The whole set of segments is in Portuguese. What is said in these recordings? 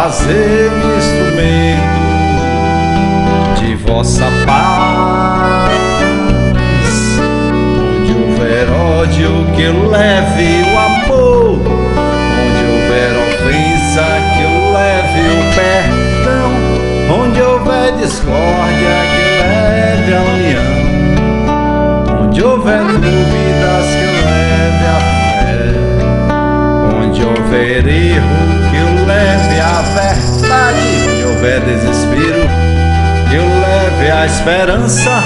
fazer-me instrumento de vossa paz. Onde houver ódio, que eu leve o amor. Onde houver ofensa, que eu leve o perdão. Onde houver discórdia, que eu leve a união. Onde houver dúvidas, que eu leve a fé. Onde houver erro, que eu leve a verdade. Onde houver desespero, que eu leve a esperança.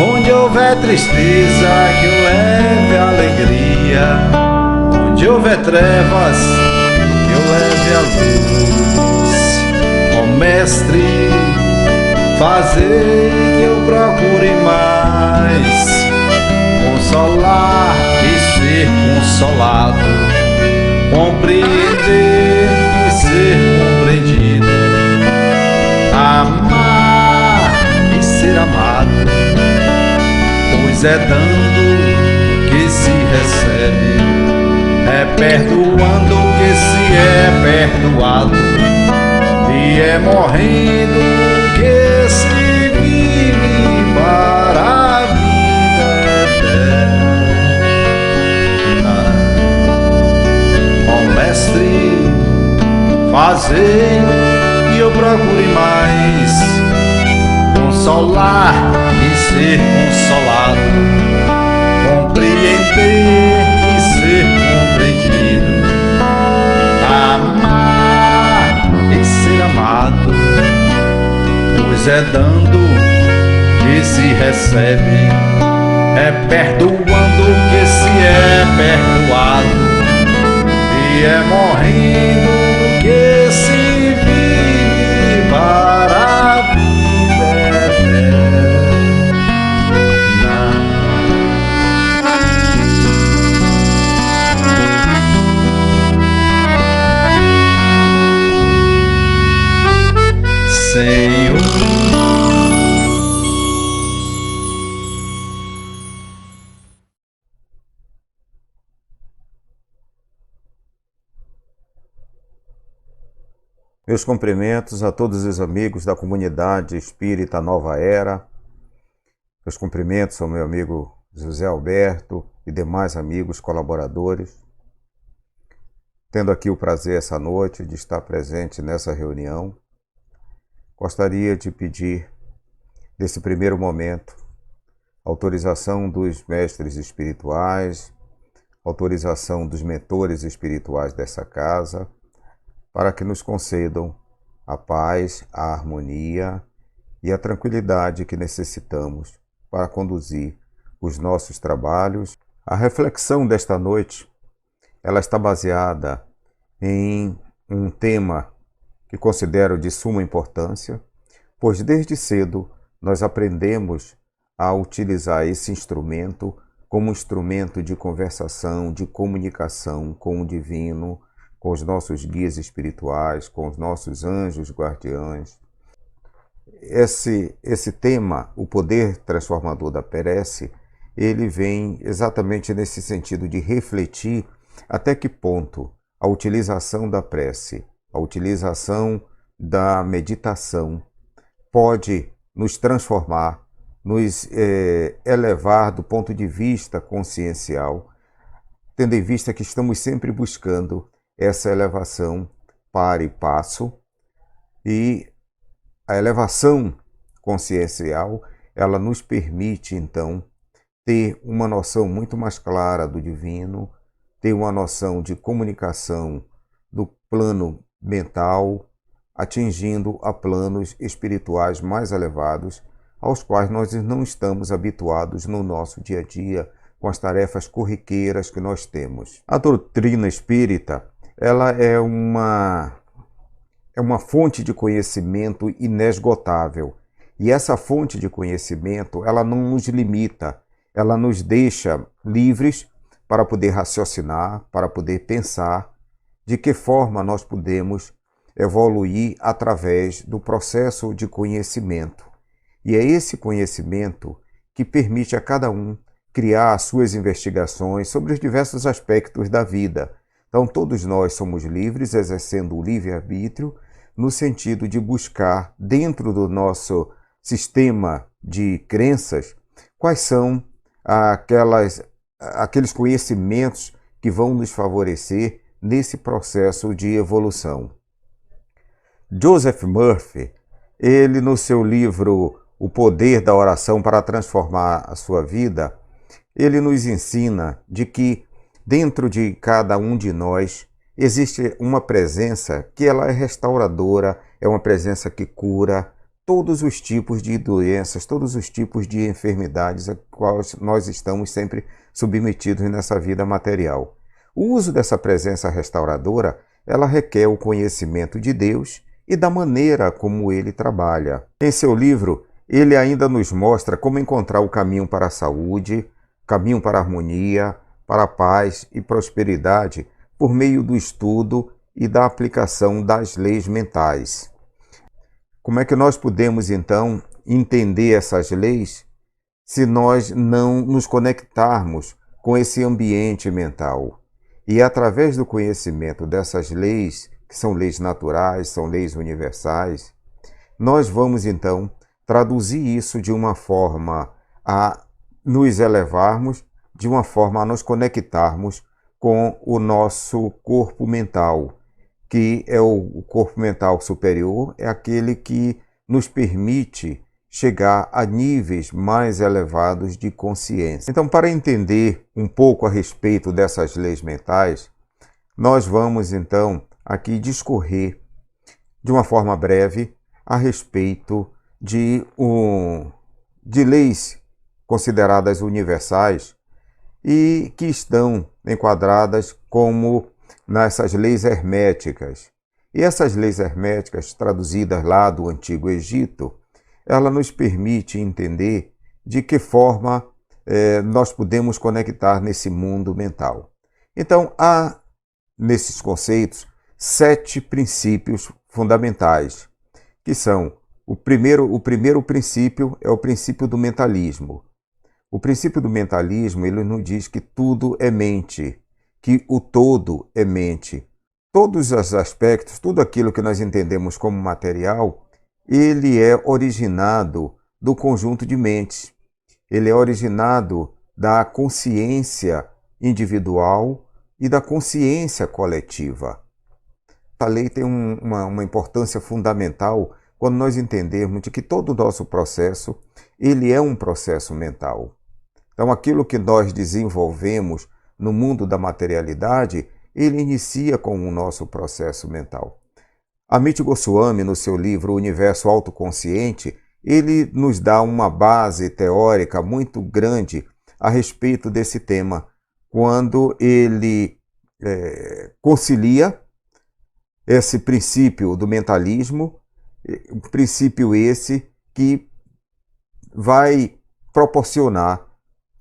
Onde houver tristeza, que eu leve a alegria. Onde houver trevas, que eu leve a luz. Ó Mestre, fazei que eu procure mais consolar e ser consolado, compreender e ser compreendido, amar e ser amado, pois é dando que se recebe, é perdoando que se é perdoado, e é morrendo que se vive para a vida eterna. Ó Mestre, fazei que eu procure mais consolar e ser consolado, compreender e ser compreendido, amar e ser amado, pois é dando que se recebe, é perdoando que se é perdoado, e é morrendo que se vive para a vida eterna. Senhor, meus cumprimentos a todos os amigos da comunidade espírita Nova Era. Meus cumprimentos ao meu amigo José Alberto e demais amigos colaboradores. Tendo aqui o prazer essa noite de estar presente nessa reunião, gostaria de pedir, nesse primeiro momento, autorização dos mestres espirituais, autorização dos mentores espirituais dessa casa, para que nos concedam a paz, a harmonia e a tranquilidade que necessitamos para conduzir os nossos trabalhos. A reflexão desta noite, ela está baseada em um tema que considero de suma importância, pois desde cedo nós aprendemos a utilizar esse instrumento como instrumento de conversação, de comunicação com o divino, com os nossos guias espirituais, com os nossos anjos guardiães. Esse tema, o poder transformador da prece, ele vem exatamente nesse sentido de refletir até que ponto a utilização da prece, a utilização da meditação pode nos transformar, nos elevar do ponto de vista consciencial, tendo em vista que estamos sempre buscando essa elevação para e passo, e a elevação consciencial, ela nos permite, então, ter uma noção muito mais clara do divino, ter uma noção de comunicação do plano mental, atingindo a planos espirituais mais elevados, aos quais nós não estamos habituados no nosso dia a dia, com as tarefas corriqueiras que nós temos. A doutrina espírita, ela é uma fonte de conhecimento inesgotável. E essa fonte de conhecimento, ela não nos limita, ela nos deixa livres para poder raciocinar, para poder pensar de que forma nós podemos evoluir através do processo de conhecimento. E é esse conhecimento que permite a cada um criar as suas investigações sobre os diversos aspectos da vida. Então todos nós somos livres, exercendo o livre-arbítrio, no sentido de buscar, dentro do nosso sistema de crenças, quais são aqueles conhecimentos que vão nos favorecer nesse processo de evolução. Joseph Murphy, ele no seu livro O Poder da Oração para Transformar a Sua Vida, ele nos ensina de que dentro de cada um de nós existe uma presença que ela é restauradora, é uma presença que cura todos os tipos de doenças, todos os tipos de enfermidades a quais nós estamos sempre submetidos nessa vida material. O uso dessa presença restauradora, ela requer o conhecimento de Deus e da maneira como ele trabalha. Em seu livro, ele ainda nos mostra como encontrar o caminho para a saúde, caminho para a harmonia, para a paz e prosperidade por meio do estudo e da aplicação das leis mentais. Como é que nós podemos, então, entender essas leis se nós não nos conectarmos com esse ambiente mental? E através do conhecimento dessas leis, que são leis naturais, são leis universais, nós vamos, então, traduzir isso de uma forma a nos elevarmos, de uma forma a nos conectarmos com o nosso corpo mental, que é o corpo mental superior, é aquele que nos permite chegar a níveis mais elevados de consciência. Então, para entender um pouco a respeito dessas leis mentais, nós vamos, então, aqui discorrer de uma forma breve a respeito de leis consideradas universais e que estão enquadradas como nessas leis herméticas. E essas leis herméticas, traduzidas lá do Antigo Egito, ela nos permite entender de que forma nós podemos conectar nesse mundo mental. Então, há nesses conceitos 7 princípios fundamentais, que são o primeiro princípio é o princípio do mentalismo. O princípio do mentalismo, ele nos diz que tudo é mente, que o todo é mente. Todos os aspectos, tudo aquilo que nós entendemos como material, ele é originado do conjunto de mentes. Ele é originado da consciência individual e da consciência coletiva. A lei tem uma importância fundamental quando nós entendermos de que todo o nosso processo, ele é um processo mental. Então, aquilo que nós desenvolvemos no mundo da materialidade, ele inicia com o nosso processo mental. Amit Goswami, no seu livro O Universo Autoconsciente, ele nos dá uma base teórica muito grande a respeito desse tema, quando ele concilia esse princípio do mentalismo, um princípio esse que vai proporcionar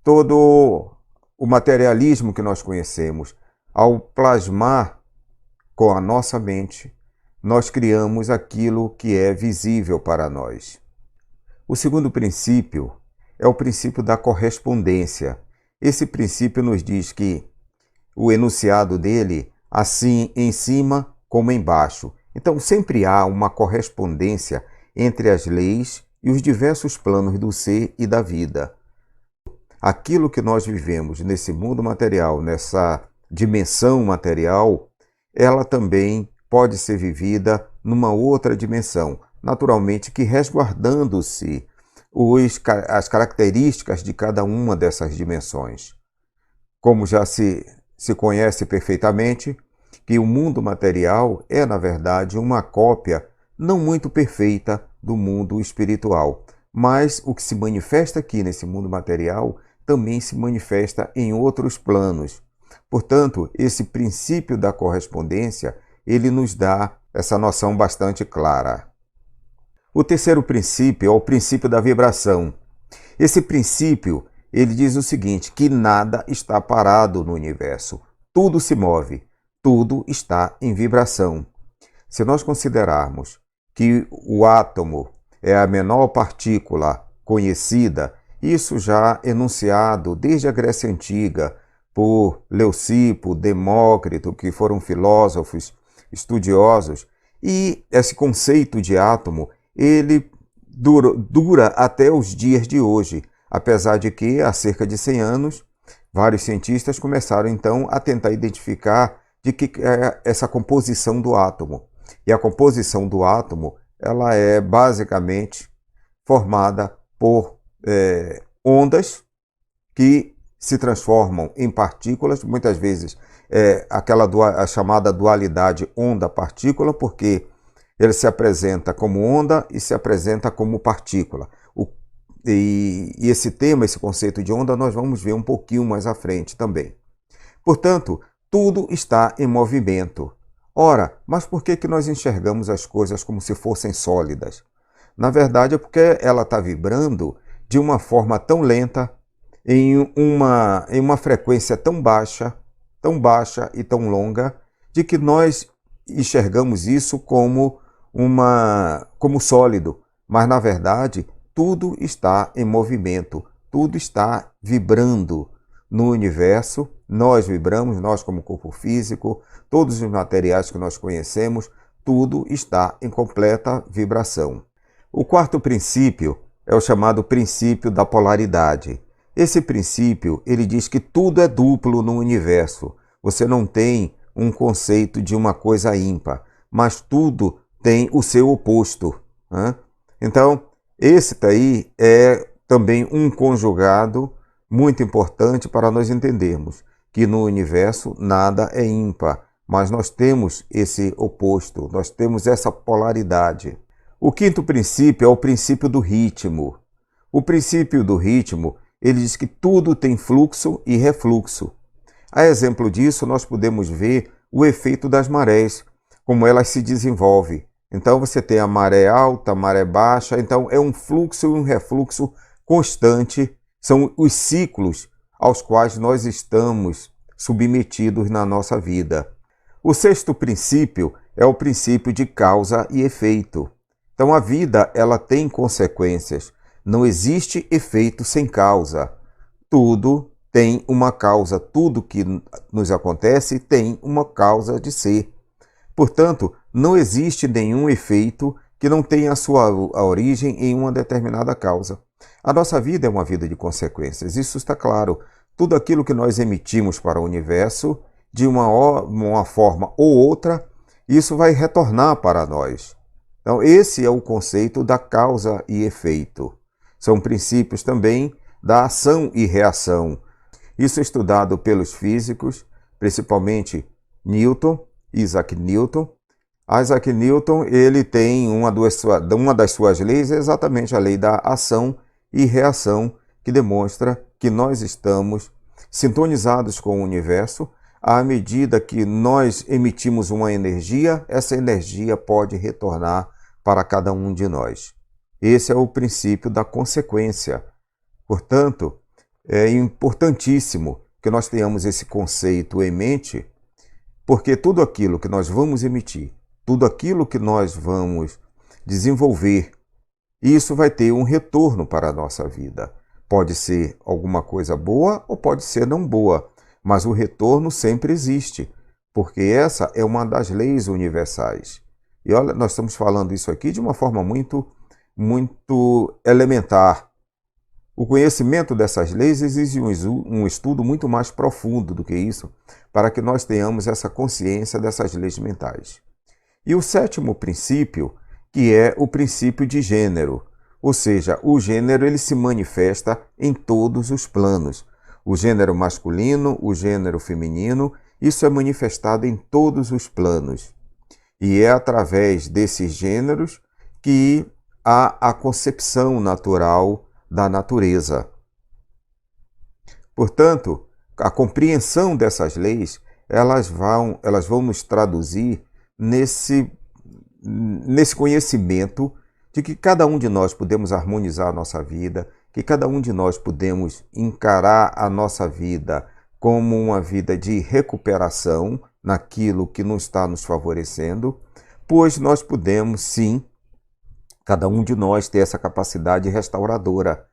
todo o materialismo que nós conhecemos. Ao plasmar com a nossa mente, nós criamos aquilo que é visível para nós. O segundo princípio é o princípio da correspondência. Esse princípio nos diz que o enunciado dele, assim em cima como embaixo. Então, sempre há uma correspondência entre as leis e os diversos planos do ser e da vida. Aquilo que nós vivemos nesse mundo material, nessa dimensão material, ela também pode ser vivida numa outra dimensão, naturalmente que resguardando-se as características de cada uma dessas dimensões. Como já se conhece perfeitamente, que o mundo material é, na verdade, uma cópia não muito perfeita do mundo espiritual. Mas o que se manifesta aqui nesse mundo material também se manifesta em outros planos. Portanto, esse princípio da correspondência, ele nos dá essa noção bastante clara. O terceiro princípio é o princípio da vibração. Esse princípio, ele diz o seguinte, que nada está parado no universo. Tudo se move. Tudo está em vibração. Se nós considerarmos que o átomo é a menor partícula conhecida, isso já enunciado desde a Grécia Antiga por Leucipo, Demócrito, que foram filósofos estudiosos, E esse conceito de átomo, ele dura até os dias de hoje, apesar de que há cerca de 100 anos, vários cientistas começaram então a tentar identificar de que é essa composição do átomo. E a composição do átomo, ela é basicamente formada por ondas que se transformam em partículas, muitas vezes a chamada dualidade onda-partícula, porque ele se apresenta como onda e se apresenta como partícula. E esse tema, esse conceito de onda, nós vamos ver um pouquinho mais à frente também. Portanto, tudo está em movimento. Ora, mas por que nós enxergamos as coisas como se fossem sólidas? Na verdade, é porque ela está vibrando de uma forma tão lenta, em uma frequência tão baixa e tão longa, de que nós enxergamos isso como sólido. Mas, na verdade, tudo está em movimento, tudo está vibrando no universo. Nós vibramos, nós como corpo físico, todos os materiais que nós conhecemos, tudo está em completa vibração. O quarto princípio é o chamado princípio da polaridade. Esse princípio, ele diz que tudo é duplo no universo. Você não tem um conceito de uma coisa ímpar, mas tudo tem o seu oposto, né? Então, esse daí é também um conjugado muito importante para nós entendermos que no universo nada é ímpar, mas nós temos esse oposto, nós temos essa polaridade. O quinto princípio é o princípio do ritmo. O princípio do ritmo, ele diz que tudo tem fluxo e refluxo. A exemplo disso, nós podemos ver o efeito das marés, como elas se desenvolvem. Então você tem a maré alta, a maré baixa, então é um fluxo e um refluxo constante, são os ciclos aos quais nós estamos submetidos na nossa vida. O sexto princípio é o princípio de causa e efeito. Então a vida, ela tem consequências. Não existe efeito sem causa. Tudo tem uma causa, tudo que nos acontece tem uma causa de ser. Portanto, não existe nenhum efeito que não tenha a origem em uma determinada causa. A nossa vida é uma vida de consequências, isso está claro. Tudo aquilo que nós emitimos para o universo, de uma forma ou outra, isso vai retornar para nós. Então, esse é o conceito da causa e efeito. São princípios também da ação e reação. Isso é estudado pelos físicos, principalmente Isaac Newton. Isaac Newton, ele tem uma das suas leis, é exatamente a lei da ação e reação, que demonstra que nós estamos sintonizados com o universo. À medida que nós emitimos uma energia, essa energia pode retornar para cada um de nós. Esse é o princípio da consequência. Portanto, é importantíssimo que nós tenhamos esse conceito em mente, porque tudo aquilo que nós vamos emitir, tudo aquilo que nós vamos desenvolver, isso vai ter um retorno para a nossa vida. Pode ser alguma coisa boa ou pode ser não boa, mas o retorno sempre existe, porque essa é uma das leis universais. E olha, nós estamos falando isso aqui de uma forma muito elementar. O conhecimento dessas leis exige um estudo muito mais profundo do que isso, para que nós tenhamos essa consciência dessas leis mentais. E o sétimo princípio, que é o princípio de gênero, ou seja, o gênero ele se manifesta em todos os planos. O gênero masculino, o gênero feminino, isso é manifestado em todos os planos. E é através desses gêneros que há a concepção natural da natureza. Portanto, a compreensão dessas leis, elas vão nos traduzir nesse conhecimento de que cada um de nós podemos harmonizar a nossa vida, que cada um de nós podemos encarar a nossa vida como uma vida de recuperação naquilo que não está nos favorecendo, pois nós podemos, sim, cada um de nós ter essa capacidade restauradora.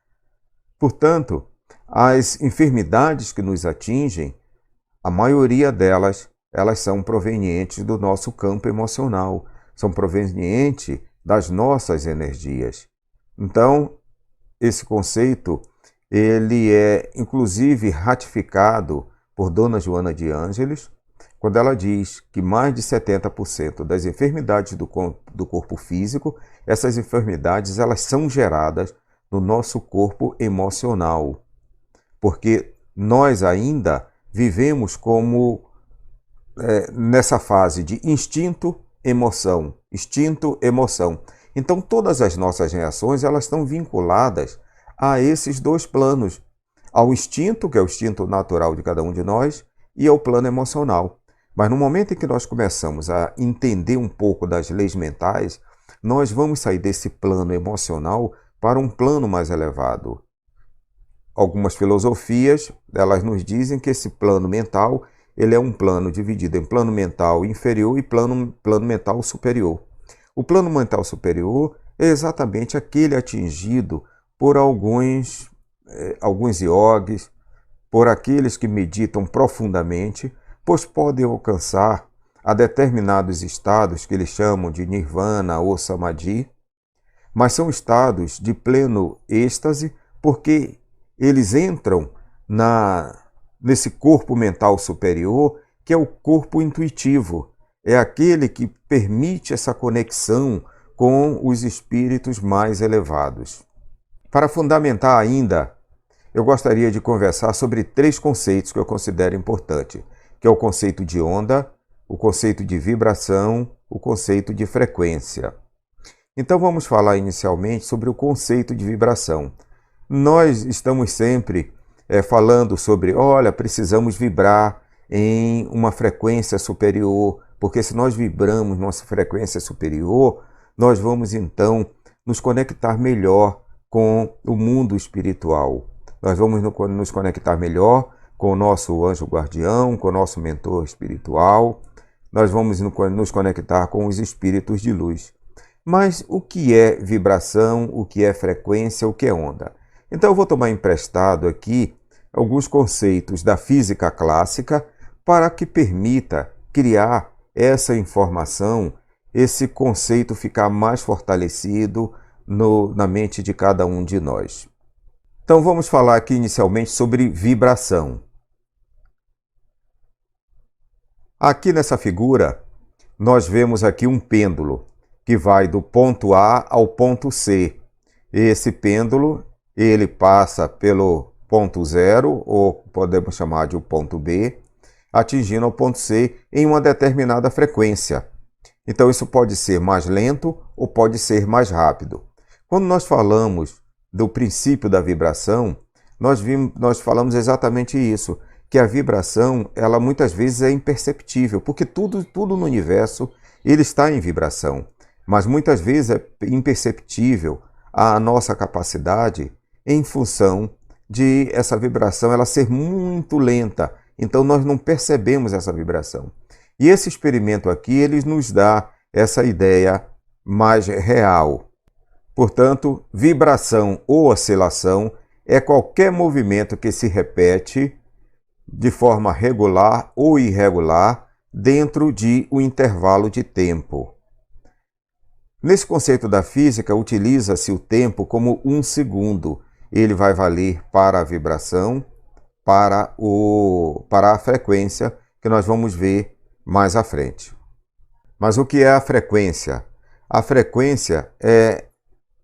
Portanto, as enfermidades que nos atingem, a maioria delas, elas são provenientes do nosso campo emocional. são provenientes das nossas energias. Então, esse conceito, ele é inclusive ratificado por Dona Joana de Ângeles, quando ela diz que mais de 70% das enfermidades do corpo físico, essas enfermidades elas são geradas no nosso corpo emocional, porque nós ainda vivemos como nessa fase de instinto, emoção, instinto, emoção. Então todas as nossas reações elas estão vinculadas a esses dois planos, ao instinto, que é o instinto natural de cada um de nós, e ao plano emocional. Mas no momento em que nós começamos a entender um pouco das leis mentais, nós vamos sair desse plano emocional para um plano mais elevado. Algumas filosofias, elas nos dizem que esse plano mental, ele é um plano dividido em plano mental inferior e plano mental superior. O plano mental superior é exatamente aquele atingido por alguns yogis, por aqueles que meditam profundamente, pois podem alcançar a determinados estados que eles chamam de nirvana ou samadhi, mas são estados de pleno êxtase porque eles entram nesse corpo mental superior, que é o corpo intuitivo, é aquele que permite essa conexão com os espíritos mais elevados. Para fundamentar ainda, eu gostaria de conversar sobre 3 conceitos que eu considero importantes, que é o conceito de onda, o conceito de vibração, o conceito de frequência. Então vamos falar inicialmente sobre o conceito de vibração. Nós estamos sempre falando sobre, olha, precisamos vibrar em uma frequência superior, porque se nós vibramos nossa frequência superior, nós vamos então nos conectar melhor com o mundo espiritual. Nós vamos nos conectar melhor com o nosso anjo guardião, com o nosso mentor espiritual. Nós vamos nos conectar com os espíritos de luz. Mas o que é vibração, o que é frequência, o que é onda? Então eu vou tomar emprestado aqui alguns conceitos da física clássica para que permita criar essa informação, esse conceito ficar mais fortalecido na mente de cada um de nós. Então vamos falar aqui inicialmente sobre vibração. Aqui nessa figura, nós vemos aqui um pêndulo que vai do ponto A ao ponto C. Esse pêndulo, ele passa pelo ponto 0, ou podemos chamar de o ponto B, atingindo o ponto C em uma determinada frequência. Então isso pode ser mais lento ou pode ser mais rápido. Quando nós falamos do princípio da vibração, nós falamos exatamente isso, que a vibração, ela muitas vezes é imperceptível, porque tudo no universo ele está em vibração, mas muitas vezes é imperceptível a nossa capacidade em função de essa vibração ela ser muito lenta, então nós não percebemos essa vibração. E esse experimento aqui, ele nos dá essa ideia mais real. Portanto, vibração ou oscilação é qualquer movimento que se repete de forma regular ou irregular dentro de um intervalo de tempo. Nesse conceito da física, utiliza-se o tempo como 1 segundo. Ele vai valer para a vibração, para a frequência, que nós vamos ver mais à frente. Mas o que é a frequência? A frequência é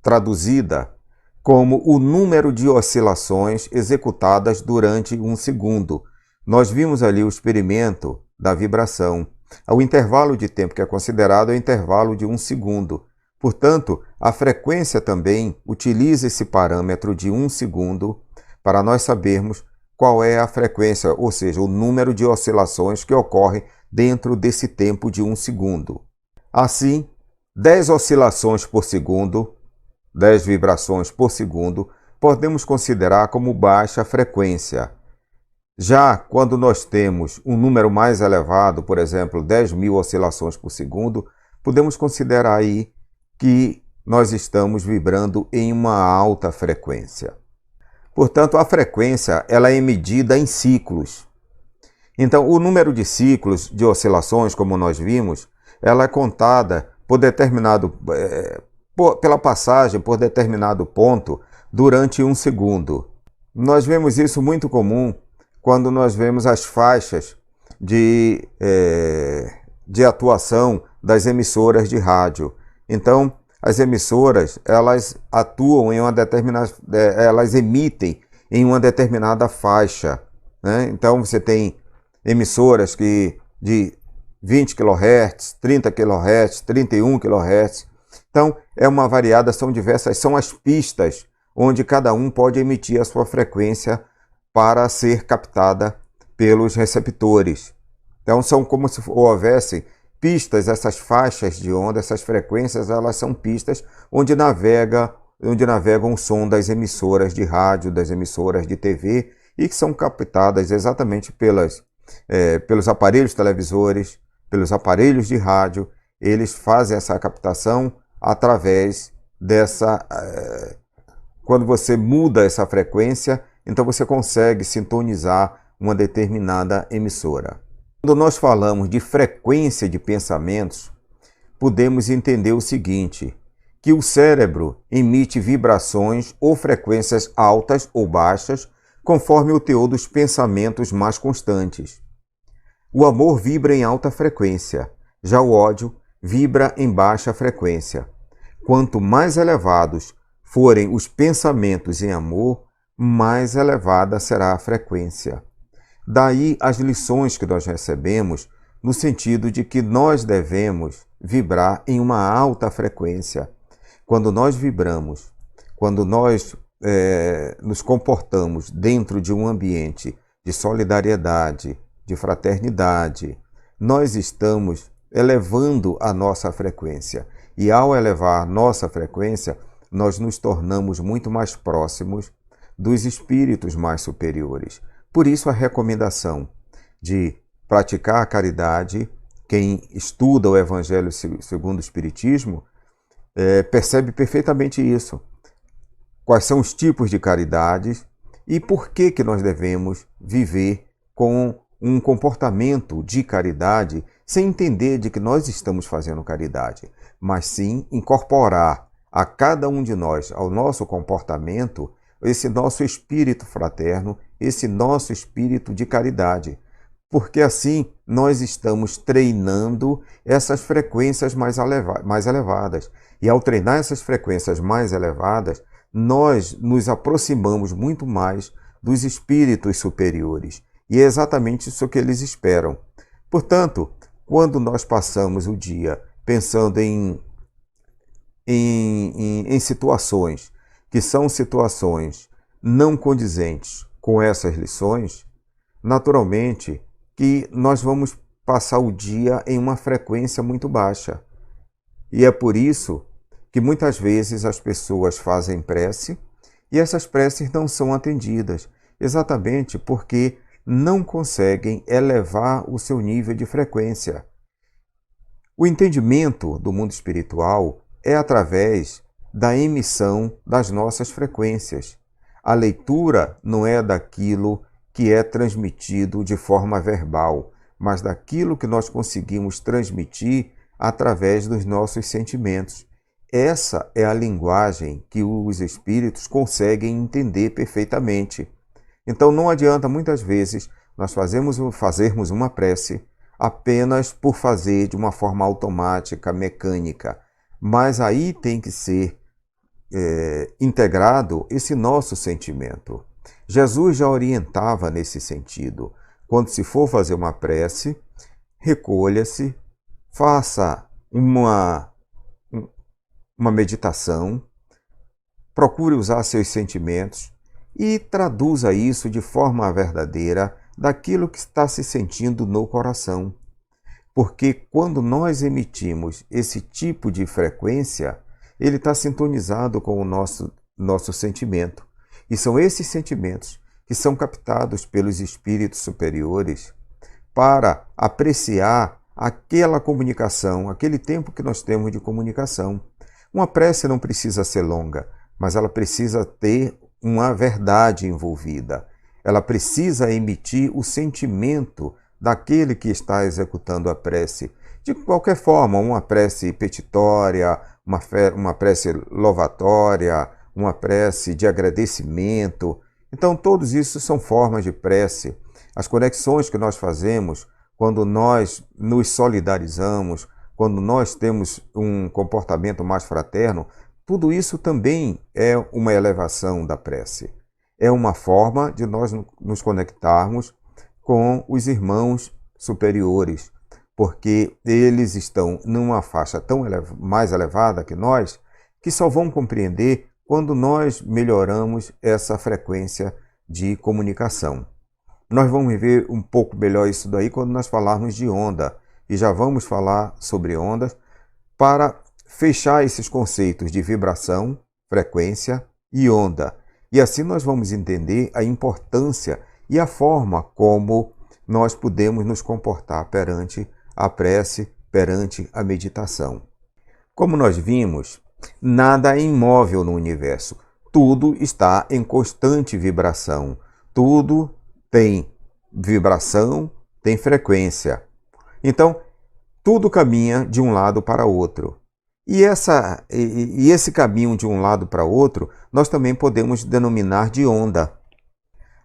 traduzida como o número de oscilações executadas durante 1 segundo. Nós vimos ali o experimento da vibração. O intervalo de tempo que é considerado é o intervalo de 1 segundo. Portanto, a frequência também utiliza esse parâmetro de 1 segundo para nós sabermos qual é a frequência, ou seja, o número de oscilações que ocorre dentro desse tempo de 1 segundo. Assim, 10 oscilações por segundo, 10 vibrações por segundo, podemos considerar como baixa frequência. Já quando nós temos um número mais elevado, por exemplo, 10.000 oscilações por segundo, podemos considerar aí que nós estamos vibrando em uma alta frequência. Portanto, a frequência ela é medida em ciclos. Então, o número de ciclos de oscilações, como nós vimos, ela é contada pela passagem por determinado ponto durante 1 segundo. Nós vemos isso muito comum quando nós vemos as faixas de atuação das emissoras de rádio. Então, as emissoras, elas atuam em uma determinada, elas emitem em uma determinada faixa, né? Então, você tem emissoras de 20 kHz, 30 kHz, 31 kHz. Então, é uma variada, são diversas, são as pistas onde cada um pode emitir a sua frequência para ser captada pelos receptores. Então, são como se houvesse pistas, essas faixas de onda, essas frequências, elas são pistas onde navegam o som das emissoras de rádio, das emissoras de TV, e que são captadas exatamente pelos aparelhos televisores, pelos aparelhos de rádio. Eles fazem essa captação através dessa... Quando você muda essa frequência, então você consegue sintonizar uma determinada emissora. Quando nós falamos de frequência de pensamentos, podemos entender o seguinte, que o cérebro emite vibrações ou frequências altas ou baixas, conforme o teor dos pensamentos mais constantes. O amor vibra em alta frequência, já o ódio vibra em baixa frequência. Quanto mais elevados forem os pensamentos em amor, mais elevada será a frequência. Daí as lições que nós recebemos no sentido de que nós devemos vibrar em uma alta frequência. Quando nós vibramos, quando nós nos comportamos dentro de um ambiente de solidariedade, de fraternidade, nós estamos elevando a nossa frequência. E ao elevar nossa frequência, nós nos tornamos muito mais próximos dos espíritos mais superiores. Por isso a recomendação de praticar a caridade. Quem estuda o Evangelho segundo o Espiritismo percebe perfeitamente isso. Quais são os tipos de caridades e por que nós devemos viver com um comportamento de caridade sem entender de que nós estamos fazendo caridade, mas sim incorporar a cada um de nós, ao nosso comportamento, esse nosso espírito fraterno, esse nosso espírito de caridade. Porque assim nós estamos treinando essas frequências mais elevadas. E ao treinar essas frequências mais elevadas, nós nos aproximamos muito mais dos espíritos superiores. E é exatamente isso que eles esperam. Portanto, quando nós passamos o dia pensando em situações que são situações não condizentes com essas lições, naturalmente que nós vamos passar o dia em uma frequência muito baixa. E é por isso que muitas vezes as pessoas fazem prece e essas preces não são atendidas, exatamente porque não conseguem elevar o seu nível de frequência. O entendimento do mundo espiritual é através da emissão das nossas frequências. A leitura não é daquilo que é transmitido de forma verbal, mas daquilo que nós conseguimos transmitir através dos nossos sentimentos. Essa é a linguagem que os espíritos conseguem entender perfeitamente. Então não adianta muitas vezes nós fazermos uma prece apenas por fazer de uma forma automática, mecânica, mas aí tem que ser integrado esse nosso sentimento. Jesus já orientava nesse sentido. Quando se for fazer uma prece, recolha-se, faça uma meditação, procure usar seus sentimentos e traduza isso de forma verdadeira daquilo que está se sentindo no coração. Porque quando nós emitimos esse tipo de frequência, ele está sintonizado com o nosso sentimento. E são esses sentimentos que são captados pelos espíritos superiores para apreciar aquela comunicação, aquele tempo que nós temos de comunicação. Uma prece não precisa ser longa, mas ela precisa ter uma verdade envolvida. Ela precisa emitir o sentimento daquele que está executando a prece, de qualquer forma, uma prece petitória, uma prece louvatória, uma prece de agradecimento. Então, todos isso são formas de prece. As conexões que nós fazemos quando nós nos solidarizamos, quando nós temos um comportamento mais fraterno, tudo isso também é uma elevação da prece. É uma forma de nós nos conectarmos com os irmãos superiores, porque eles estão numa faixa tão mais elevada que nós, que só vão compreender quando nós melhoramos essa frequência de comunicação. Nós vamos ver um pouco melhor isso daí quando nós falarmos de onda, e já vamos falar sobre ondas para fechar esses conceitos de vibração, frequência e onda. E assim nós vamos entender a importância e a forma como nós podemos nos comportar perante a prece, perante a meditação. Como nós vimos, nada é imóvel no universo. Tudo está em constante vibração. Tudo tem vibração, tem frequência. Então, tudo caminha de um lado para outro. E esse caminho de um lado para outro, nós também podemos denominar de onda.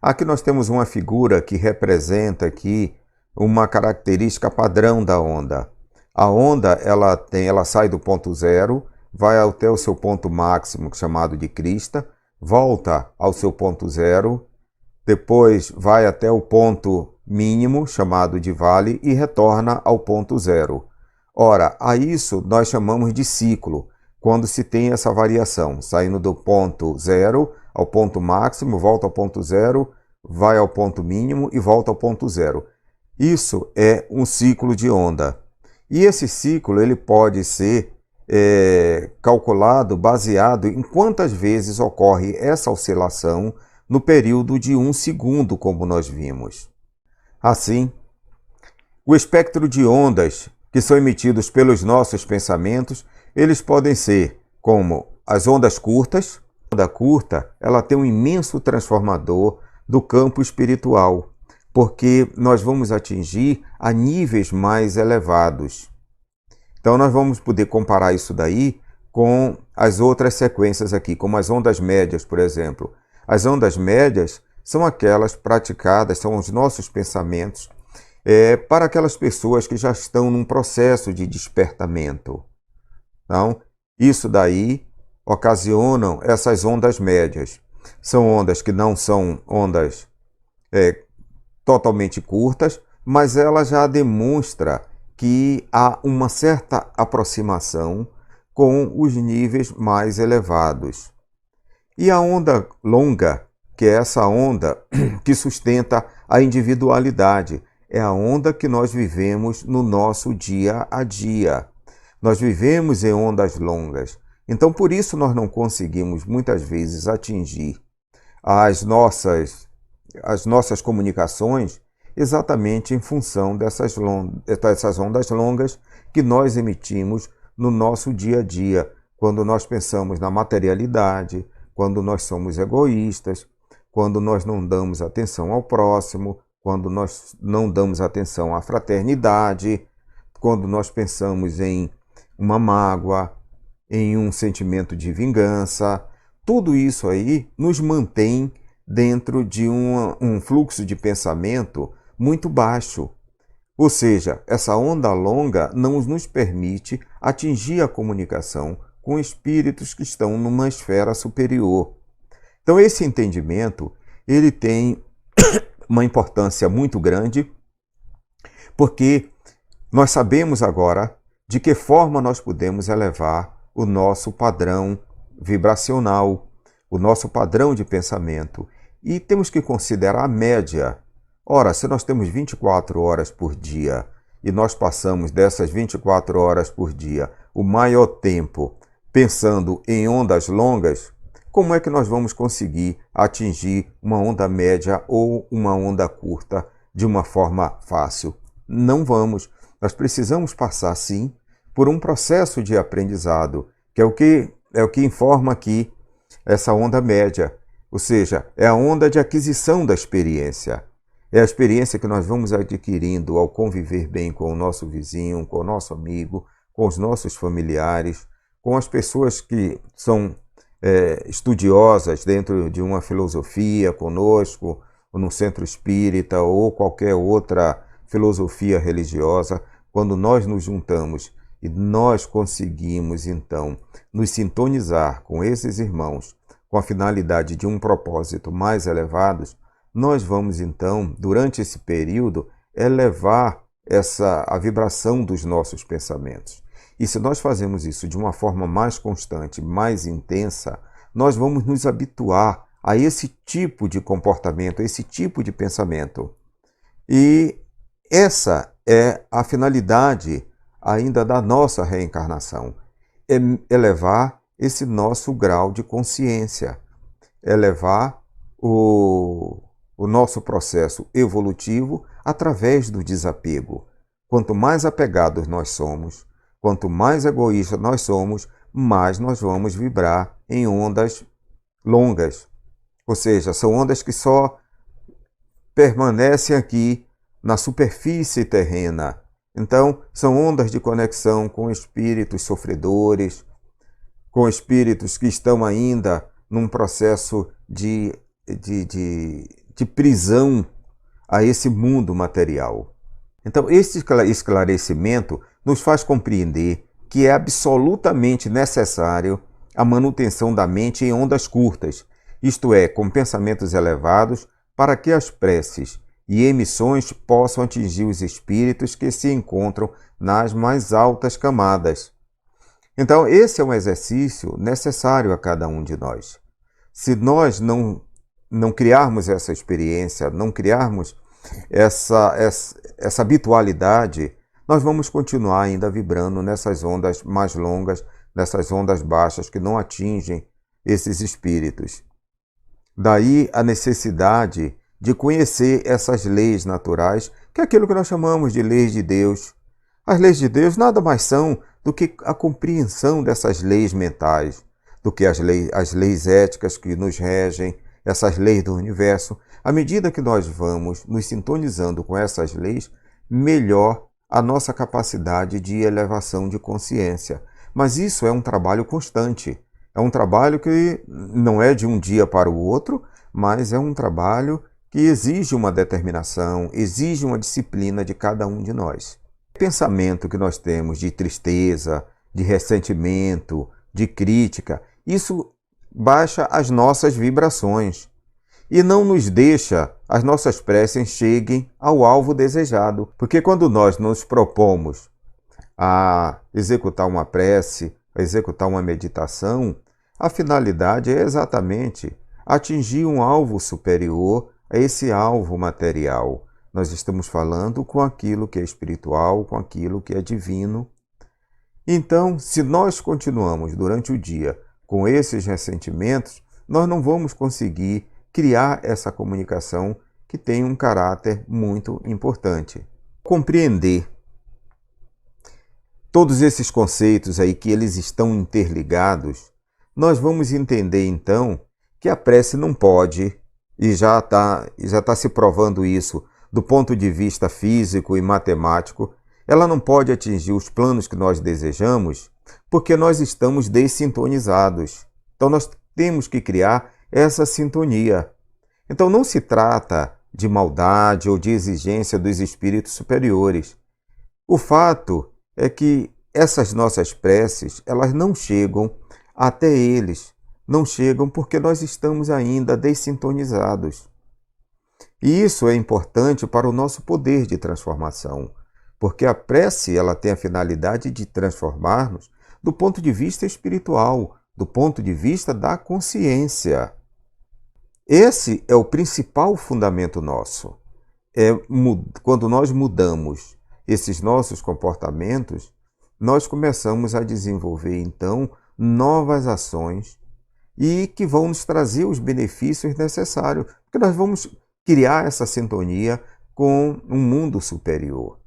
Aqui nós temos uma figura que representa aqui uma característica padrão da onda. A onda, ela sai do ponto zero, vai até o seu ponto máximo, chamado de crista, volta ao seu ponto zero, depois vai até o ponto mínimo, chamado de vale, e retorna ao ponto zero. Ora, a isso nós chamamos de ciclo, quando se tem essa variação, saindo do ponto zero ao ponto máximo, volta ao ponto zero, vai ao ponto mínimo e volta ao ponto zero. Isso é um ciclo de onda. E esse ciclo ele pode ser calculado baseado em quantas vezes ocorre essa oscilação no período de 1 segundo, como nós vimos. Assim, o espectro de ondas que são emitidos pelos nossos pensamentos, eles podem ser como as ondas curtas. A onda curta, ela tem um imenso transformador do campo espiritual, porque nós vamos atingir a níveis mais elevados. Então nós vamos poder comparar isso daí com as outras sequências aqui, como as ondas médias, por exemplo. As ondas médias são aquelas praticadas, são os nossos pensamentos, para aquelas pessoas que já estão num processo de despertamento. Então, isso daí ocasionam essas ondas médias. São ondas que não são ondas totalmente curtas, mas ela já demonstra que há uma certa aproximação com os níveis mais elevados. E a onda longa, que é essa onda que sustenta a individualidade, é a onda que nós vivemos no nosso dia a dia. Nós vivemos em ondas longas. Então, por isso, nós não conseguimos, muitas vezes, atingir as nossas comunicações exatamente em função dessas ondas longas que nós emitimos no nosso dia a dia, quando nós pensamos na materialidade, quando nós somos egoístas, quando nós não damos atenção ao próximo, quando nós não damos atenção à fraternidade, quando nós pensamos em uma mágoa, em um sentimento de vingança. Tudo isso aí nos mantém dentro de um fluxo de pensamento muito baixo. Ou seja, essa onda longa não nos permite atingir a comunicação com espíritos que estão numa esfera superior. Então esse entendimento, ele tem uma importância muito grande, porque nós sabemos agora de que forma nós podemos elevar o nosso padrão vibracional, o nosso padrão de pensamento. E temos que considerar a média. Ora, se nós temos 24 horas por dia e nós passamos dessas 24 horas por dia o maior tempo pensando em ondas longas, como é que nós vamos conseguir atingir uma onda média ou uma onda curta de uma forma fácil? Não vamos. Nós precisamos passar, sim, por um processo de aprendizado, que é o que informa aqui essa onda média. Ou seja, é a onda de aquisição da experiência. é a experiência que nós vamos adquirindo ao conviver bem com o nosso vizinho, com o nosso amigo, com os nossos familiares, com as pessoas que são estudiosas dentro de uma filosofia conosco, ou no centro espírita, ou qualquer outra filosofia religiosa. Quando nós nos juntamos e nós conseguimos, então, nos sintonizar com esses irmãos, com a finalidade de um propósito mais elevado, nós vamos, então, durante esse período, elevar a vibração dos nossos pensamentos. E se nós fazemos isso de uma forma mais constante, mais intensa, nós vamos nos habituar a esse tipo de comportamento, a esse tipo de pensamento. E essa é a finalidade ainda da nossa reencarnação, é elevar esse nosso grau de consciência, elevar o nosso processo evolutivo através do desapego. Quanto mais apegados nós somos, quanto mais egoístas nós somos, mais nós vamos vibrar em ondas longas. Ou seja, são ondas que só permanecem aqui na superfície terrena. Então, são ondas de conexão com espíritos sofredores, com espíritos que estão ainda num processo de prisão a esse mundo material. Então, esse esclarecimento nos faz compreender que é absolutamente necessário a manutenção da mente em ondas curtas, isto é, com pensamentos elevados, para que as preces e emissões possam atingir os espíritos que se encontram nas mais altas camadas. Então, esse é um exercício necessário a cada um de nós. Se nós não criarmos essa experiência, não criarmos essa habitualidade, nós vamos continuar ainda vibrando nessas ondas mais longas, nessas ondas baixas que não atingem esses espíritos. Daí a necessidade de conhecer essas leis naturais, que é aquilo que nós chamamos de leis de Deus. As leis de Deus nada mais são do que a compreensão dessas leis mentais, do que as leis éticas que nos regem, essas leis do universo. À medida que nós vamos nos sintonizando com essas leis, melhor a nossa capacidade de elevação de consciência. Mas isso é um trabalho constante. É um trabalho que não é de um dia para o outro, mas é um trabalho que exige uma determinação, exige uma disciplina de cada um de nós. O pensamento que nós temos de tristeza, de ressentimento, de crítica, isso baixa as nossas vibrações e não nos deixa as nossas preces cheguem ao alvo desejado. Porque quando nós nos propomos a executar uma prece, a executar uma meditação, a finalidade é exatamente atingir um alvo superior a esse alvo material. Nós estamos falando com aquilo que é espiritual, com aquilo que é divino. Então, se nós continuamos durante o dia com esses ressentimentos, nós não vamos conseguir criar essa comunicação que tem um caráter muito importante. Compreender todos esses conceitos aí, que eles estão interligados, nós vamos entender então que a prece não pode, e já está se provando isso do ponto de vista físico e matemático, ela não pode atingir os planos que nós desejamos porque nós estamos dessintonizados. Então nós temos que criar essa sintonia. Então não se trata de maldade ou de exigência dos espíritos superiores. O fato é que essas nossas preces, elas não chegam até eles, não chegam porque nós estamos ainda dessintonizados. E isso é importante para o nosso poder de transformação, porque a prece ela tem a finalidade de transformar-nos do ponto de vista espiritual, do ponto de vista da consciência. Esse é o principal fundamento nosso. Quando nós mudamos esses nossos comportamentos, nós começamos a desenvolver, então, novas ações e que vão nos trazer os benefícios necessários, porque nós vamos criar essa sintonia com um mundo superior.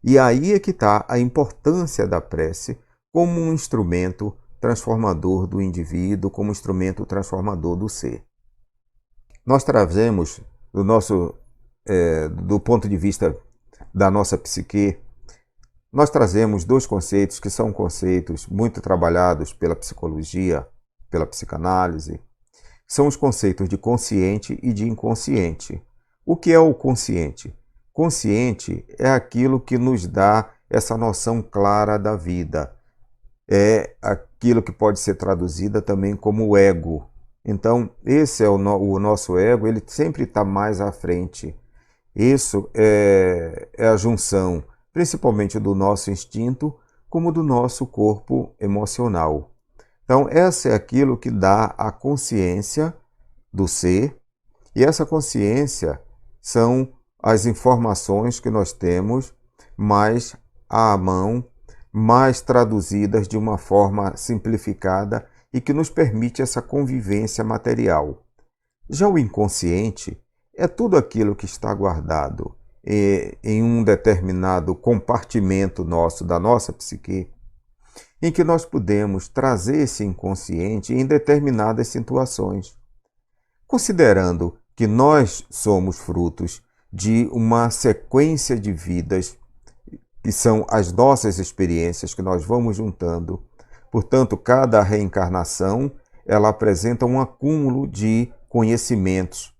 E aí é que está a importância da prece como um instrumento transformador do indivíduo, como instrumento transformador do ser. Nós trazemos no nosso do ponto de vista da nossa psique, nós trazemos dois conceitos que são conceitos muito trabalhados pela psicologia, pela psicanálise. São os conceitos de consciente e de inconsciente. O que é o consciente? Consciente é aquilo que nos dá essa noção clara da vida. É aquilo que pode ser traduzida também como ego. Então, esse é o nosso ego, ele sempre está mais à frente. Isso é a junção, principalmente do nosso instinto, como do nosso corpo emocional. Então, essa é aquilo que dá a consciência do ser, e essa consciência são as informações que nós temos mais à mão, mais traduzidas de uma forma simplificada e que nos permite essa convivência material. Já o inconsciente é tudo aquilo que está guardado em um determinado compartimento nosso, da nossa psique, em que nós podemos trazer esse inconsciente em determinadas situações. Considerando que nós somos frutos de uma sequência de vidas, que são as nossas experiências que nós vamos juntando, portanto, cada reencarnação ela apresenta um acúmulo de conhecimentos.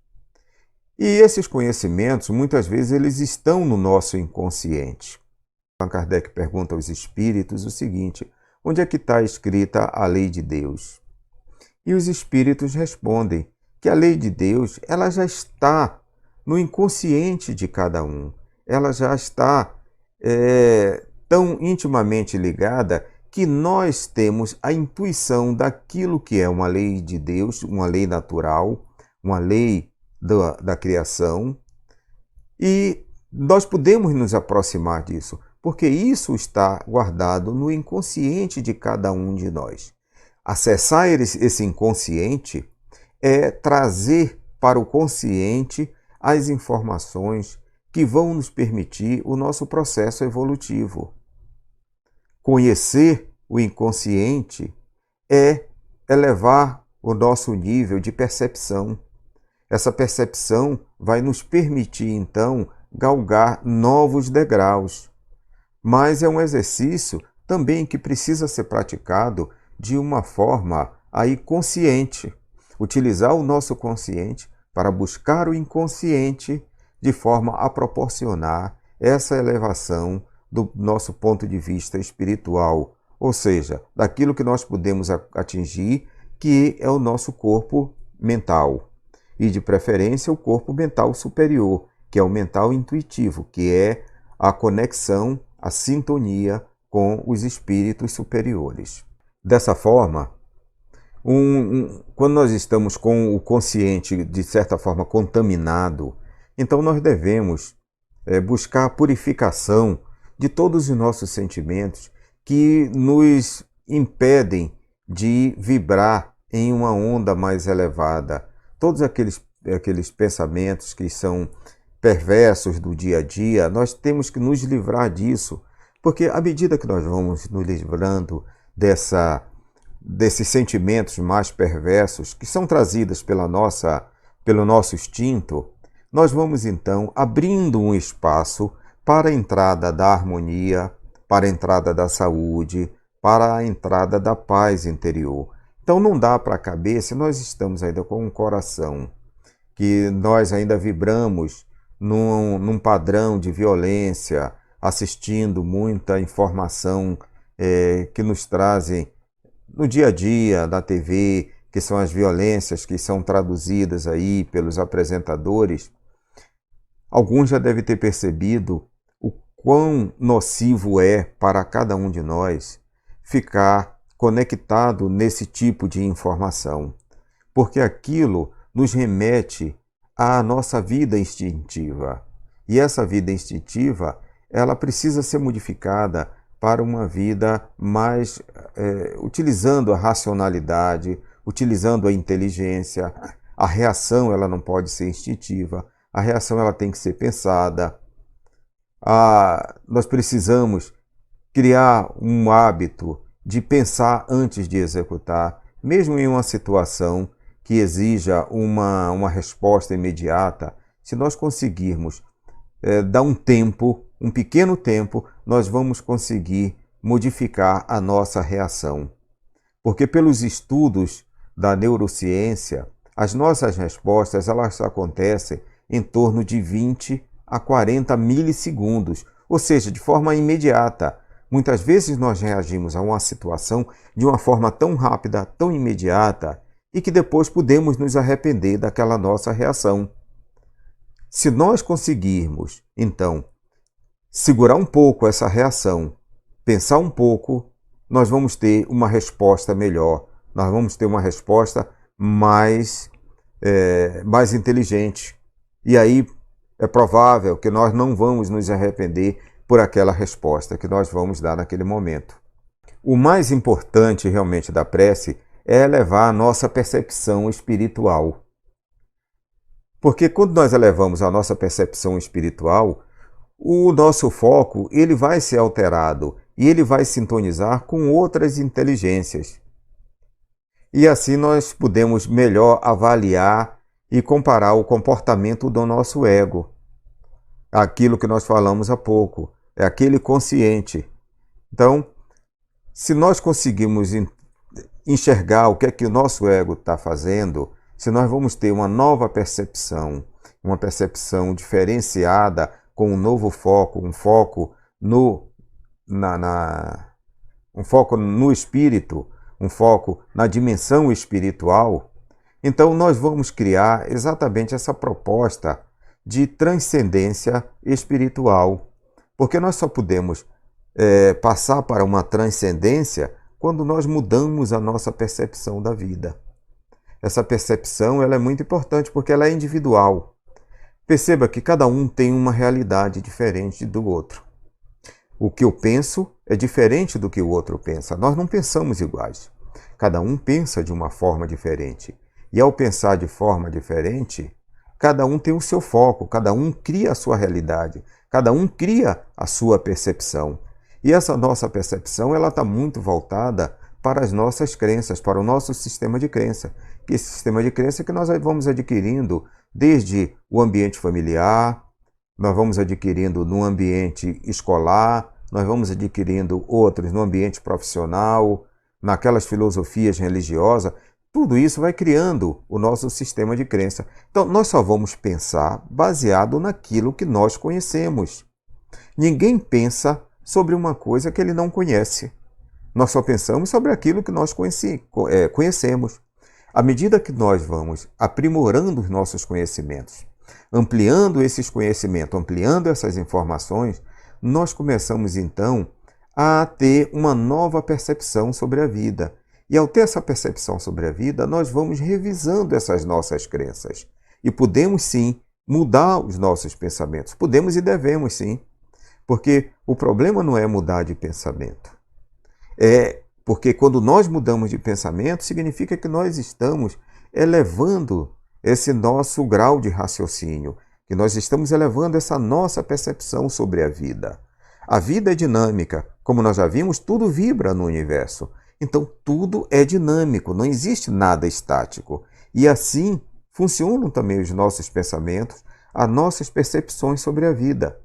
E esses conhecimentos, muitas vezes, eles estão no nosso inconsciente. Allan Kardec pergunta aos espíritos o seguinte: onde é que está escrita a lei de Deus? E os espíritos respondem que a lei de Deus ela já está no inconsciente de cada um. Ela já está tão intimamente ligada que nós temos a intuição daquilo que é uma lei de Deus, uma lei natural, uma lei da criação, e nós podemos nos aproximar disso, porque isso está guardado no inconsciente de cada um de nós. Acessar esse inconsciente é trazer para o consciente as informações que vão nos permitir o nosso processo evolutivo. Conhecer o inconsciente é elevar o nosso nível de percepção. Essa percepção vai nos permitir, então, galgar novos degraus. Mas é um exercício também que precisa ser praticado de uma forma aí consciente. Utilizar o nosso consciente para buscar o inconsciente de forma a proporcionar essa elevação do nosso ponto de vista espiritual, ou seja, daquilo que nós podemos atingir, que é o nosso corpo mental. E, de preferência, o corpo mental superior, que é o mental intuitivo, que é a conexão, a sintonia com os espíritos superiores. Dessa forma, quando nós estamos com o consciente, de certa forma, contaminado, então nós devemos buscar a purificação de todos os nossos sentimentos que nos impedem de vibrar em uma onda mais elevada. Todos aqueles pensamentos que são perversos do dia a dia, nós temos que nos livrar disso, porque à medida que nós vamos nos livrando desses sentimentos mais perversos que são trazidos pelo nosso instinto, nós vamos então abrindo um espaço para a entrada da harmonia, para a entrada da saúde, para a entrada da paz interior. Então não dá para caber se nós estamos ainda com um coração que nós ainda vibramos num padrão de violência, assistindo muita informação que nos trazem no dia a dia da TV, que são as violências que são traduzidas aí pelos apresentadores. Alguns já devem ter percebido o quão nocivo é para cada um de nós ficar conectado nesse tipo de informação, porque aquilo nos remete à nossa vida instintiva. E essa vida instintiva, ela precisa ser modificada para uma vida mais utilizando a racionalidade, utilizando a inteligência. A reação ela não pode ser instintiva, a reação ela tem que ser pensada. Nós precisamos criar um hábito de pensar antes de executar, mesmo em uma situação que exija uma resposta imediata, se nós conseguirmos dar um tempo, um pequeno tempo, nós vamos conseguir modificar a nossa reação. Porque pelos estudos da neurociência, as nossas respostas elas acontecem em torno de 20 a 40 milissegundos, ou seja, de forma imediata. Muitas vezes nós reagimos a uma situação de uma forma tão rápida, tão imediata, e que depois podemos nos arrepender daquela nossa reação. Se nós conseguirmos, então, segurar um pouco essa reação, pensar um pouco, nós vamos ter uma resposta melhor, nós vamos ter uma resposta mais inteligente. E aí é provável que nós não vamos nos arrepender por aquela resposta que nós vamos dar naquele momento. O mais importante realmente da prece é elevar a nossa percepção espiritual. Porque quando nós elevamos a nossa percepção espiritual, o nosso foco ele vai ser alterado e ele vai sintonizar com outras inteligências. E assim nós podemos melhor avaliar e comparar o comportamento do nosso ego. Aquilo que nós falamos há pouco, é aquele consciente. Então, se nós conseguimos enxergar o que é que o nosso ego está fazendo, se nós vamos ter uma nova percepção, uma percepção diferenciada, com um novo foco, um foco no espírito, um foco na dimensão espiritual, então nós vamos criar exatamente essa proposta de transcendência espiritual. Porque nós só podemos passar para uma transcendência quando nós mudamos a nossa percepção da vida. Essa percepção ela é muito importante porque ela é individual. Perceba que cada um tem uma realidade diferente do outro. O que eu penso é diferente do que o outro pensa. Nós não pensamos iguais. Cada um pensa de uma forma diferente. E ao pensar de forma diferente, cada um tem o seu foco, cada um cria a sua realidade, cada um cria a sua percepção. E essa nossa percepção ela está muito voltada para as nossas crenças, para o nosso sistema de crença. Que esse sistema de crença que nós vamos adquirindo desde o ambiente familiar, nós vamos adquirindo no ambiente escolar, nós vamos adquirindo outros no ambiente profissional, naquelas filosofias religiosas. Tudo isso vai criando o nosso sistema de crença. Então, nós só vamos pensar baseado naquilo que nós conhecemos. Ninguém pensa sobre uma coisa que ele não conhece. Nós só pensamos sobre aquilo que nós conhecemos. À medida que nós vamos aprimorando os nossos conhecimentos, ampliando esses conhecimentos, ampliando essas informações, nós começamos então a ter uma nova percepção sobre a vida. E ao ter essa percepção sobre a vida, nós vamos revisando essas nossas crenças. E podemos sim mudar os nossos pensamentos. Podemos e devemos sim. Porque o problema não é mudar de pensamento. Porque quando nós mudamos de pensamento, significa que nós estamos elevando esse nosso grau de raciocínio, que nós estamos elevando essa nossa percepção sobre a vida. A vida é dinâmica, como nós já vimos, tudo vibra no universo. Então tudo é dinâmico, não existe nada estático. E assim funcionam também os nossos pensamentos, as nossas percepções sobre a vida.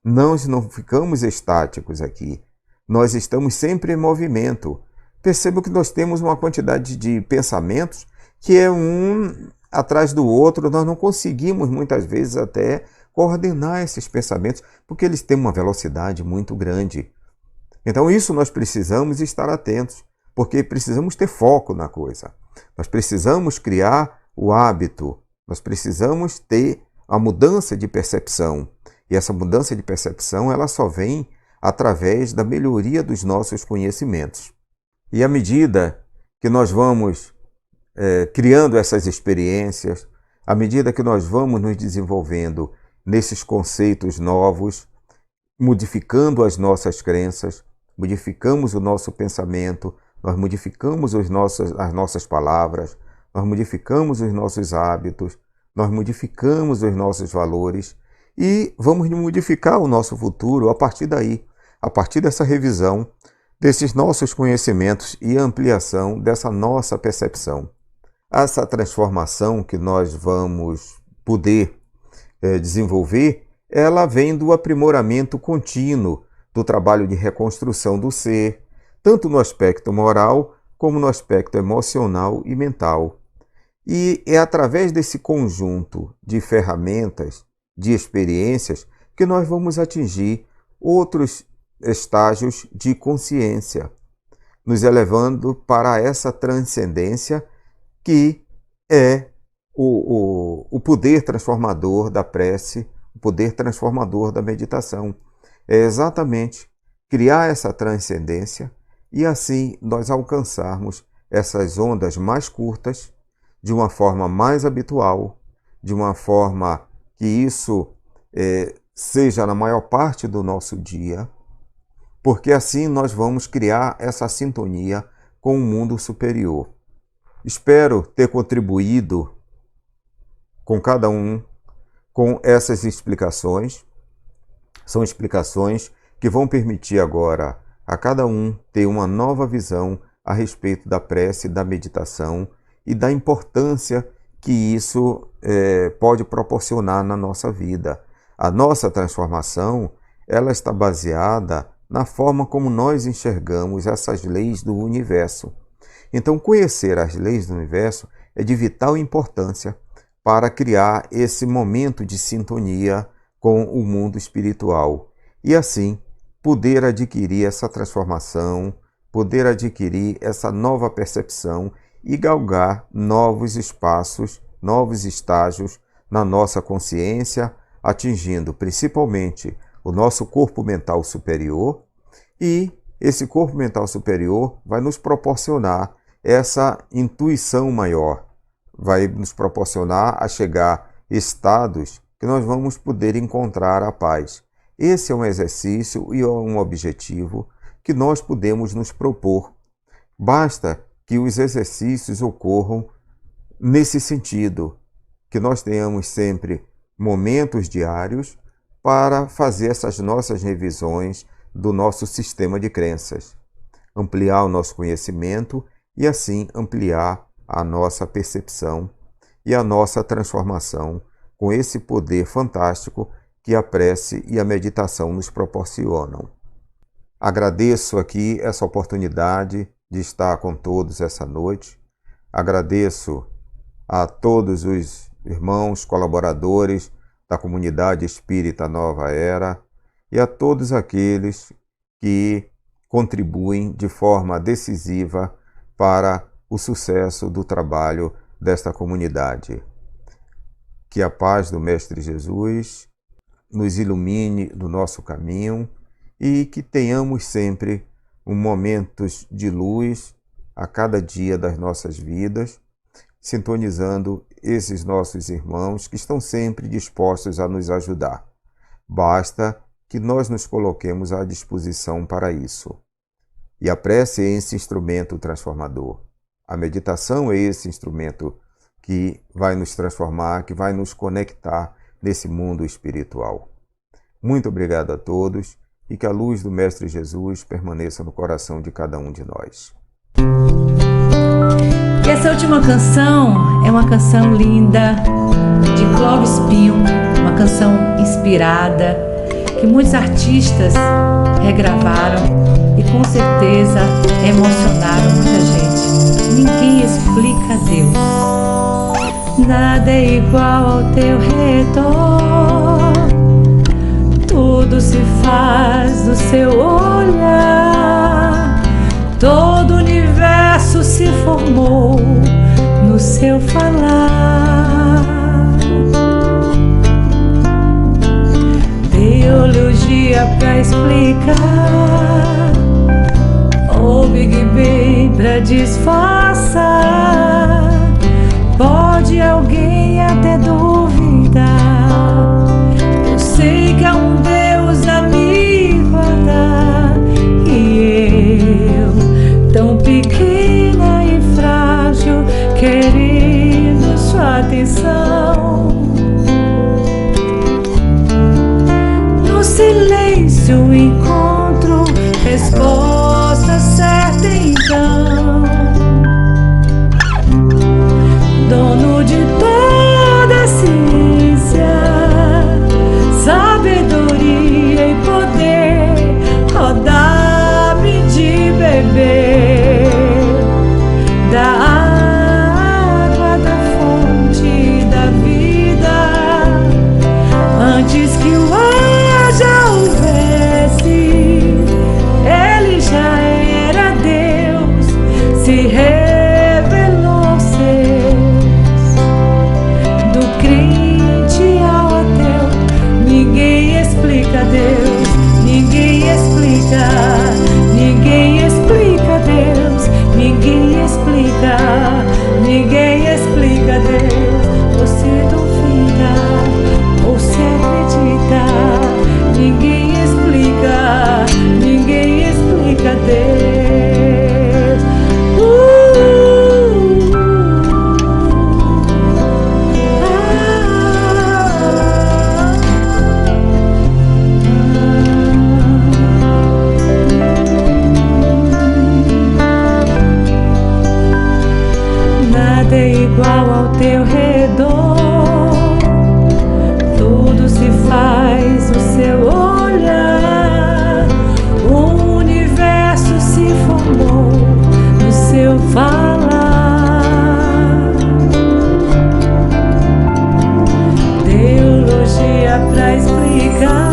Nós não ficamos estáticos aqui. Nós estamos sempre em movimento. Perceba que nós temos uma quantidade de pensamentos que é um atrás do outro. Nós não conseguimos muitas vezes até coordenar esses pensamentos, porque eles têm uma velocidade muito grande. Então isso nós precisamos estar atentos, porque precisamos ter foco na coisa. Nós precisamos criar o hábito, nós precisamos ter a mudança de percepção. E essa mudança de percepção ela só vem através da melhoria dos nossos conhecimentos. E à medida que nós vamos criando essas experiências, à medida que nós vamos nos desenvolvendo nesses conceitos novos, modificando as nossas crenças, modificamos o nosso pensamento, nós modificamos as nossas palavras, nós modificamos os nossos hábitos, nós modificamos os nossos valores e vamos modificar o nosso futuro a partir daí, a partir dessa revisão desses nossos conhecimentos e ampliação dessa nossa percepção. Essa transformação que nós vamos poder desenvolver, ela vem do aprimoramento contínuo do trabalho de reconstrução do ser, tanto no aspecto moral como no aspecto emocional e mental. E é através desse conjunto de ferramentas, de experiências, que nós vamos atingir outros estágios de consciência, nos elevando para essa transcendência que é o poder transformador da prece, o poder transformador da meditação. É exatamente criar essa transcendência e assim nós alcançarmos essas ondas mais curtas, de uma forma mais habitual, de uma forma que isso seja na maior parte do nosso dia, porque assim nós vamos criar essa sintonia com o mundo superior. Espero ter contribuído com cada um com essas explicações. São explicações que vão permitir agora a cada um ter uma nova visão a respeito da prece, da meditação e da importância que isso pode proporcionar na nossa vida. A nossa transformação, ela está baseada na forma como nós enxergamos essas leis do universo. Então, conhecer as leis do universo é de vital importância para criar esse momento de sintonia com o mundo espiritual e, assim, poder adquirir essa transformação, poder adquirir essa nova percepção e galgar novos espaços, novos estágios na nossa consciência, atingindo principalmente o nosso corpo mental superior, e esse corpo mental superior vai nos proporcionar essa intuição maior, vai nos proporcionar a chegar a estados que nós vamos poder encontrar a paz. Esse é um exercício e um objetivo que nós podemos nos propor. Basta que os exercícios ocorram nesse sentido, que nós tenhamos sempre momentos diários para fazer essas nossas revisões do nosso sistema de crenças, ampliar o nosso conhecimento e assim ampliar a nossa percepção e a nossa transformação com esse poder fantástico que a prece e a meditação nos proporcionam. Agradeço aqui essa oportunidade de estar com todos essa noite. Agradeço a todos os irmãos, colaboradores da comunidade espírita Nova Era e a todos aqueles que contribuem de forma decisiva para o sucesso do trabalho desta comunidade. Que a paz do Mestre Jesus nos ilumine no nosso caminho e que tenhamos sempre momentos de luz a cada dia das nossas vidas, sintonizando esses nossos irmãos que estão sempre dispostos a nos ajudar. Basta que nós nos coloquemos à disposição para isso. E a prece é esse instrumento transformador. A meditação é esse instrumento que vai nos transformar, que vai nos conectar nesse mundo espiritual. Muito obrigado a todos e que a luz do Mestre Jesus permaneça no coração de cada um de nós. E essa última canção é uma canção linda de Clóvis Pinho, uma canção inspirada que muitos artistas regravaram e com certeza emocionaram muita gente. Ninguém explica Deus. Nada é igual ao teu redor. Tudo se faz no seu olhar. Todo o universo se formou no seu falar. Biologia pra explicar, ou Big Bang pra disfarçar. Pode alguém até duvidar, eu sei que há um Deus a me guardar. E eu, tão pequena e frágil, querendo sua atenção. No silêncio encontro resposta certa então. Dono de toda a ciência, pra explicar.